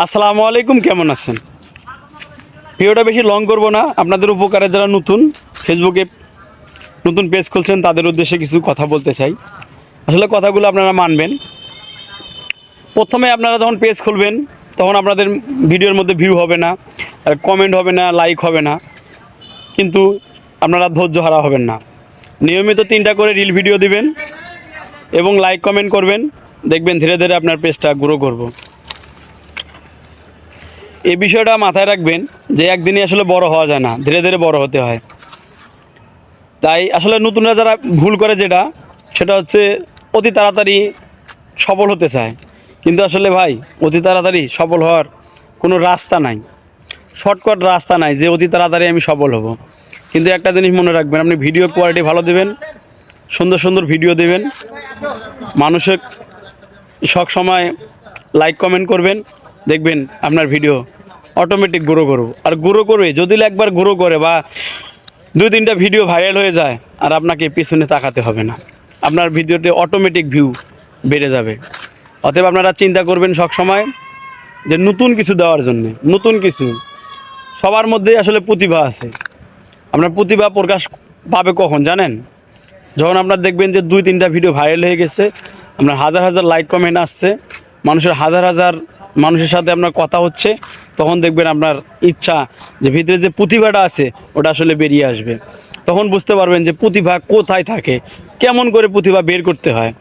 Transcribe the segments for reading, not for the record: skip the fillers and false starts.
আসসালামু আলাইকুম, কেমন আছেন? ভিডিওটা বেশি লং করব না, আপনাদের উপকারে যারা নতুন ফেসবুকে নতুন পেজ খুলছেন তাদের উদ্দেশ্যে কিছু কথা বলতে চাই। আসলে কথাগুলো আপনারা মানবেন। প্রথমে আপনারা যখন পেজ খুলবেন তখন আপনাদের ভিডিওর মধ্যে ভিউ হবে না, কমেন্ট হবে না, লাইক হবে না, কিন্তু আপনারা ধৈর্য হারা হবেন না। নিয়মিত 3টা করে রিল ভিডিও দিবেন এবং লাইক কমেন্ট করবেন, দেখবেন ধীরে ধীরে আপনার পেজটা গ্রো করব। এই বিষয়টা মাথায় রাখবেন যে একদিনই আসলে বড় হওয়া যায় না, ধীরে ধীরে বড় হতে হয়। তাই আসলে নতুনরা যারা ভুল করে সেটা হচ্ছে অতি তাড়াতাড়ি সফল হতে চায়, কিন্তু আসলে ভাই অতি তাড়াতাড়ি সফল হওয়ার কোনো রাস্তা নাই, শর্টকাট রাস্তা নাই যে অতি তাড়াতাড়ি আমি সফল হব। কিন্তু একটা জিনিস মনে রাখবেন, আপনি ভিডিও কোয়ালিটি ভালো দেবেন, সুন্দর সুন্দর ভিডিও দেবেন, মানুষের সব সময় লাইক কমেন্ট করবেন, দেখবেন আপনার ভিডিও অটোমেটিক গ্রো করবো। আর গ্রো করবে যদি একবার গ্রো করে বা 2-3টা ভিডিও ভাইরাল হয়ে যায়, আর আপনাকে পিছনে তাকাতে হবে না, আপনার ভিডিওতে অটোমেটিক ভিউ বেড়ে যাবে। অতএব আপনারা চিন্তা করবেন সব সময় যে নতুন কিছু দেওয়ার জন্য। নতুন কিছু, সবার মধ্যেই আসলে প্রতিভা আছে। আপনার প্রতিভা প্রকাশ পাবে কখন জানেন? যখন আপনার দেখবেন যে 2-3টা ভিডিও ভাইরাল হয়ে গেছে, আপনার হাজার হাজার লাইক কমেন্ট আসছে, মানুষের হাজার হাজার মানুষের সাথে আপনার কথা হচ্ছে, তখন দেখবেন আপনার ইচ্ছা যে ভিতরে যে প্রতিভাটা আছে ওটা আসলে বেরিয়ে আসবে। তখন বুঝতে পারবেন যে প্রতিভা কোথায় থাকে, কেমন করে প্রতিভা বের করতে হয়।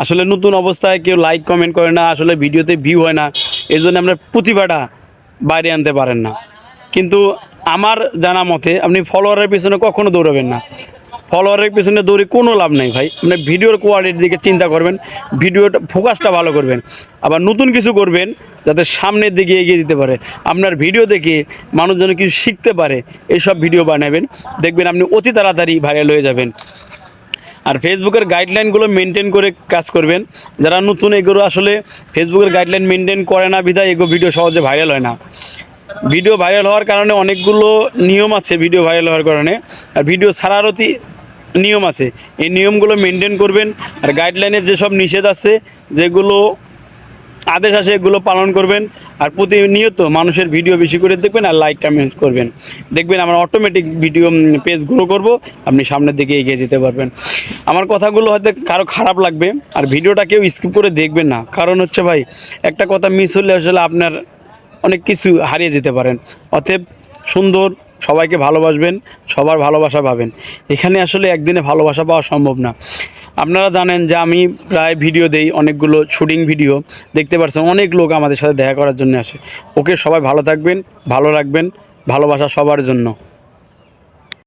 আসলে নতুন অবস্থায় কেউ লাইক কমেন্ট করে না, আসলে ভিডিওতে ভিউ হয় না, এই জন্য আপনার প্রতিভাটা বাইরে আনতে পারেন না। কিন্তু আমার জানা মতে আপনি ফলোয়ারের পিছনে কখনো দৌড়াবেন না। ফলোয়ারের পিছনে দৌড়ে কোনো লাভ নেই ভাই। আপনি ভিডিওর কোয়ালিটির দিকে চিন্তা করবেন, ভিডিওটা ফোকাসটা ভালো করবেন, আবার নতুন কিছু করবেন যাতে সামনের দিকে এগিয়ে দিতে পারে। আপনার ভিডিও দেখে মানুষ যেন কিছু শিখতে পারে, এইসব ভিডিও বানাবেন, দেখবেন আপনি অতি তাড়াতাড়ি ভাইরাল হয়ে যাবেন। আর ফেসবুকের গাইডলাইনগুলো মেনটেন করে কাজ করবেন। যারা নতুন এগুলো আসলে ফেসবুকের গাইডলাইন মেনটেন করে না বিধায় এগুলো ভিডিও সহজে ভাইরাল হয় না। ভিডিও ভাইরাল হওয়ার কারণে অনেকগুলো নিয়ম আছে, ভিডিও ভাইরাল হওয়ার কারণে। আর ভিডিও ছাড়ারও নিয়ম আছে, এই নিয়মগুলো মেনটেন করবেন। আর গাইডলাইনের যেসব নিষেধ আছে, যেগুলো আদেশ আছে, এগুলো পালন করবেন। আর প্রতিনিয়ত মানুষের ভিডিও বেশি করে দেখবেন আর লাইক কমেন্ট করবেন, দেখবেন আমরা অটোমেটিক ভিডিও পেজ গ্রো করব, আপনি সামনের দিকে এগিয়ে যেতে পারবেন। আমার কথাগুলো হয়তো কারো খারাপ লাগবে, আর ভিডিওটা কেউ স্কিপ করে দেখবেন না। কারণ হচ্ছে ভাই, একটা কথা মিস হলে আসলে আপনার অনেক কিছু হারিয়ে যেতে পারেন। অতএব সুন্দর, সবাইকে ভালোবাসবেন, সবার ভালোবাসা পাবেন। এখানে আসলে একদিনে ভালোবাসা পাওয়া সম্ভব না। আপনারা জানেন যে আমি প্রায় ভিডিও দেই, অনেকগুলো শুটিং ভিডিও দেখতে পাচ্ছেন, অনেক লোক আমাদের সাথে দেখা করার জন্য আসে। ওকে, সবাই ভালো থাকবেন, ভালো রাখবেন, ভালোবাসা সবার জন্য।